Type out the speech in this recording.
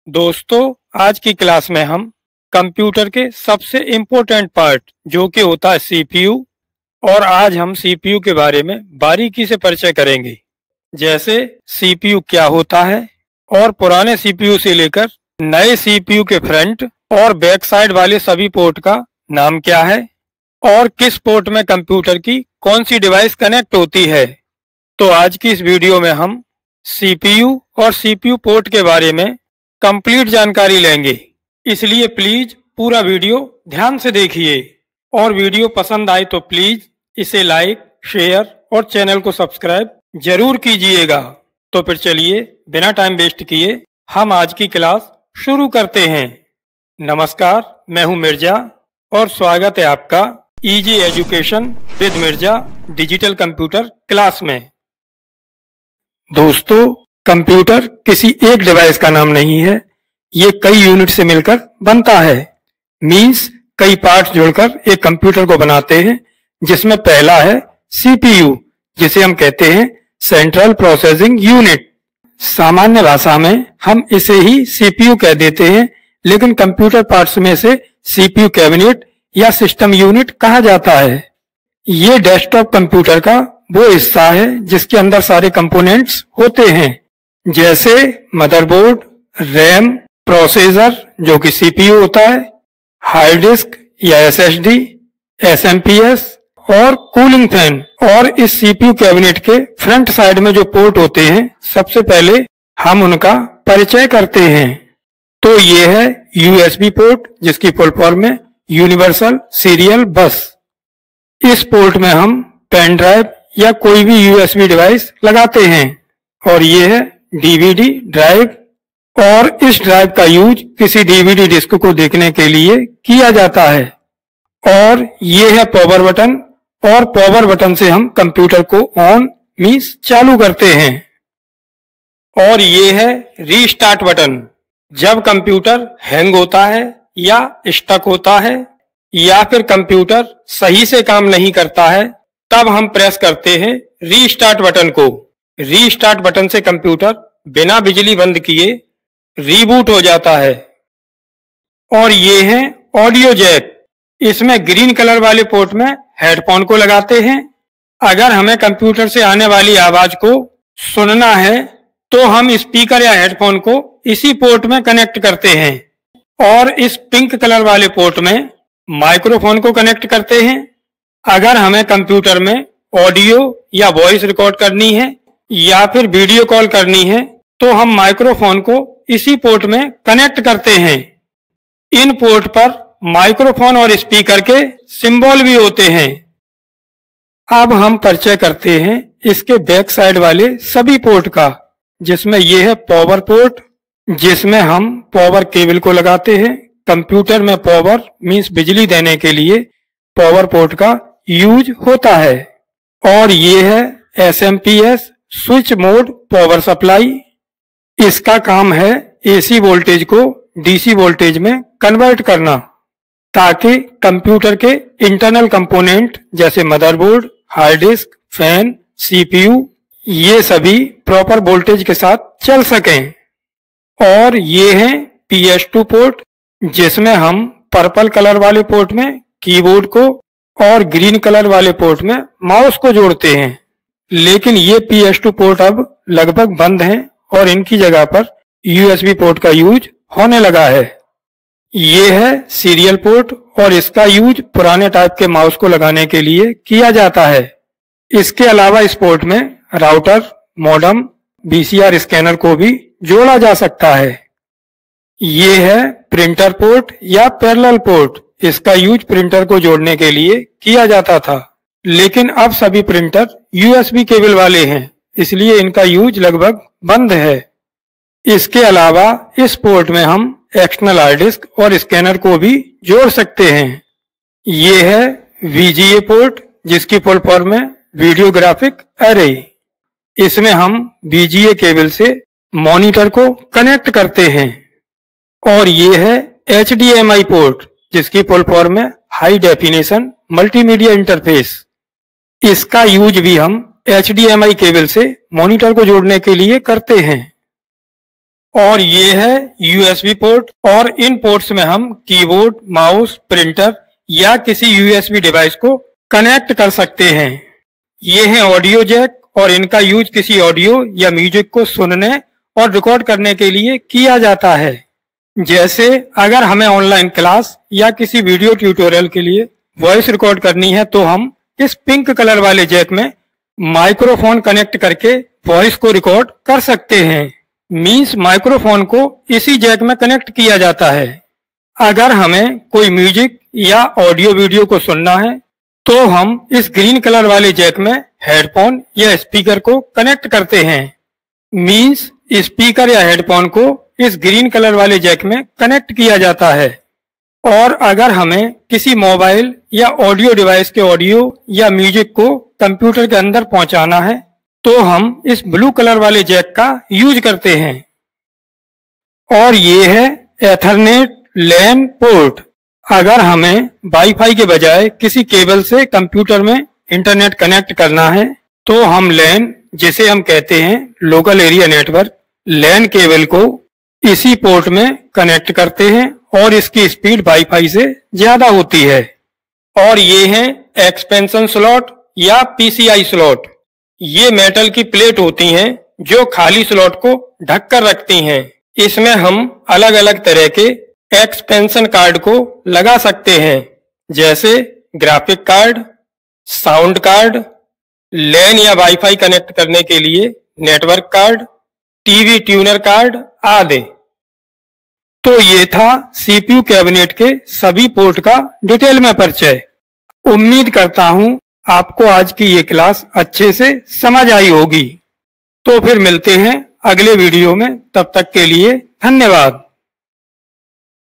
दोस्तों, आज की क्लास में हम कंप्यूटर के सबसे इम्पोर्टेंट पार्ट जो कि होता है सीपीयू, और आज हम सीपीयू के बारे में बारीकी से परिचय करेंगे। जैसे सीपीयू क्या होता है और पुराने सीपीयू से लेकर नए सीपीयू के फ्रंट और बैक साइड वाले सभी पोर्ट का नाम क्या है और किस पोर्ट में कंप्यूटर की कौन सी डिवाइस कनेक्ट होती है। तो आज की इस वीडियो में हम सीपीयू और सीपीयू पोर्ट के बारे में कंप्लीट जानकारी लेंगे, इसलिए प्लीज पूरा वीडियो ध्यान से देखिए और वीडियो पसंद आए तो प्लीज इसे लाइक, शेयर और चैनल को सब्सक्राइब जरूर कीजिएगा। तो फिर चलिए बिना टाइम वेस्ट किए हम आज की क्लास शुरू करते हैं। नमस्कार, मैं हूं मिर्जा और स्वागत है आपका easy education with Mirza digital computer class में। दोस्तों, कंप्यूटर किसी एक डिवाइस का नाम नहीं है, ये कई यूनिट से मिलकर बनता है। मींस कई पार्ट्स जोड़कर एक कंप्यूटर को बनाते हैं, जिसमें पहला है सीपीयू, जिसे हम कहते हैं सेंट्रल प्रोसेसिंग यूनिट। सामान्य भाषा में हम इसे ही सीपीयू कह देते हैं, लेकिन कंप्यूटर पार्ट्स में से सीपीयू कैबिनेट या सिस्टम यूनिट कहा जाता है। ये डेस्कटॉप कंप्यूटर का वो हिस्सा है जिसके अंदर सारे कंपोनेंट्स होते हैं, जैसे मदरबोर्ड, रैम, प्रोसेसर जो कि सीपीयू होता है, हार्ड डिस्क या एसएसडी, एसएमपीएस और कूलिंग फैन। और इस सीपीयू कैबिनेट के फ्रंट साइड में जो पोर्ट होते हैं, सबसे पहले हम उनका परिचय करते हैं। तो ये है यूएसबी पोर्ट, जिसकी फुल फॉर्म है यूनिवर्सल सीरियल बस। इस पोर्ट में हम पेन ड्राइव या कोई भी यूएसबी डिवाइस लगाते हैं। और ये है डीवीडी ड्राइव, और इस ड्राइव का यूज किसी डीवीडी डिस्क को देखने के लिए किया जाता है। और ये है पावर बटन, और पावर बटन से हम कंप्यूटर को ऑन मींस चालू करते हैं। और ये है रीस्टार्ट बटन। जब कंप्यूटर हैंग होता है या स्टक होता है या फिर कंप्यूटर सही से काम नहीं करता है, तब हम प्रेस करते हैं रीस्टार्ट बटन को। रीस्टार्ट बटन से कंप्यूटर बिना बिजली बंद किए रीबूट हो जाता है। और ये है ऑडियो जैक। इसमें ग्रीन कलर वाले पोर्ट में हेडफोन को लगाते हैं। अगर हमें कंप्यूटर से आने वाली आवाज को सुनना है तो हम स्पीकर या हेडफोन को इसी पोर्ट में कनेक्ट करते हैं। और इस पिंक कलर वाले पोर्ट में माइक्रोफोन को कनेक्ट करते हैं। अगर हमें कंप्यूटर में ऑडियो या वॉइस रिकॉर्ड करनी है या फिर वीडियो कॉल करनी है तो हम माइक्रोफोन को इसी पोर्ट में कनेक्ट करते हैं। इन पोर्ट पर माइक्रोफोन और स्पीकर के सिंबल भी होते हैं। अब हम परिचय करते हैं इसके बैक साइड वाले सभी पोर्ट का, जिसमें यह है पावर पोर्ट, जिसमें हम पावर केबल को लगाते हैं। कंप्यूटर में पावर मींस बिजली देने के लिए पावर पोर्ट का यूज होता है। और ये है SMPS switch mode power supply. इसका काम है एसी वोल्टेज को डीसी वोल्टेज में कन्वर्ट करना, ताकि कंप्यूटर के इंटरनल कंपोनेंट जैसे motherboard, hard disk, fan, CPU ये सभी प्रॉपर वोल्टेज के साथ चल सकें। और ये है PS2 पोर्ट, जिसमें हम पर्पल कलर वाले पोर्ट में कीबोर्ड को और ग्रीन कलर वाले पोर्ट में माउस को जोड़ते हैं। लेकिन ये PS2 पोर्ट अब लगभग बंद हैं और इनकी जगह पर USB पोर्ट का यूज होने लगा है। ये है सीरियल पोर्ट, और इसका यूज पुराने टाइप के माउस को लगाने के लिए किया जाता है। इसके अलावा इस पोर्ट में राउटर, मॉडेम, VCR स्कैनर को भी जोड़ा जा सकता है। ये है प्रिंटर पोर्ट या पैरेलल पोर्ट। इसका यूज प्रिंटर को जोड़ने के लिए किया जाता था, लेकिन अब सभी प्रिंटर USB केबल वाले हैं, इसलिए इनका यूज लगभग बंद है। इसके अलावा इस पोर्ट में हम एक्सटर्नल हार्ड डिस्क और स्कैनर को भी जोड़ सकते हैं। ये है VGA पोर्ट, जिसकी फुल फॉर्म है वीडियो ग्राफिक अरे। इसमें हम VGA केबल से मॉनिटर को कनेक्ट करते हैं। और ये है HDMI पोर्ट, जिसकी फुल फॉर्म है हाई डेफिनेशन मल्टीमीडिया इंटरफेस। इसका यूज भी हम HDMI केबल से मॉनिटर को जोड़ने के लिए करते हैं। और ये है यूएसबी पोर्ट, और इन पोर्ट्स में हम कीबोर्ड, माउस, प्रिंटर या किसी यूएसबी डिवाइस को कनेक्ट कर सकते हैं। ये है ऑडियो जैक, और इनका यूज किसी ऑडियो या म्यूजिक को सुनने और रिकॉर्ड करने के लिए किया जाता है। जैसे अगर हमें ऑनलाइन क्लास या किसी वीडियो ट्यूटोरियल के लिए वॉइस रिकॉर्ड करनी है तो हम इस पिंक कलर वाले जैक में माइक्रोफोन कनेक्ट करके वॉइस को रिकॉर्ड कर सकते हैं। मींस माइक्रोफोन को इसी जैक में कनेक्ट किया जाता है। अगर हमें कोई म्यूजिक या ऑडियो वीडियो को सुनना है तो हम इस ग्रीन कलर वाले जैक में हेडफोन या स्पीकर को कनेक्ट करते हैं। मींस स्पीकर या हेडफोन को इस ग्रीन कलर वाले जैक में कनेक्ट किया जाता है। और अगर हमें किसी मोबाइल या ऑडियो डिवाइस के ऑडियो या म्यूजिक को कंप्यूटर के अंदर पहुंचाना है तो हम इस ब्लू कलर वाले जैक का यूज करते हैं। और ये है एथरनेट लैन पोर्ट। अगर हमें वाईफाई के बजाय किसी केबल से कंप्यूटर में इंटरनेट कनेक्ट करना है तो हम लैन, जिसे हम कहते हैं local area network, LAN cable को इसी पोर्ट में कनेक्ट करते हैं और इसकी स्पीड वाईफाई से ज्यादा होती है। और ये है एक्सपेंशन स्लॉट या पीसीआई स्लॉट। ये मेटल की प्लेट होती हैं जो खाली स्लॉट को ढककर रखती हैं। इसमें हम अलग अलग तरह के एक्सपेंशन कार्ड को लगा सकते हैं, जैसे ग्राफिक कार्ड, साउंड कार्ड, लैन या वाईफाई कनेक्ट करने के लिए network card, TV tuner card आदि। तो ये था सीपीयू कैबिनेट के सभी पोर्ट का डिटेल में परिचय। उम्मीद करता हूं आपको आज की ये क्लास अच्छे से समझ आई होगी। तो फिर मिलते हैं अगले वीडियो में, तब तक के लिए धन्यवाद।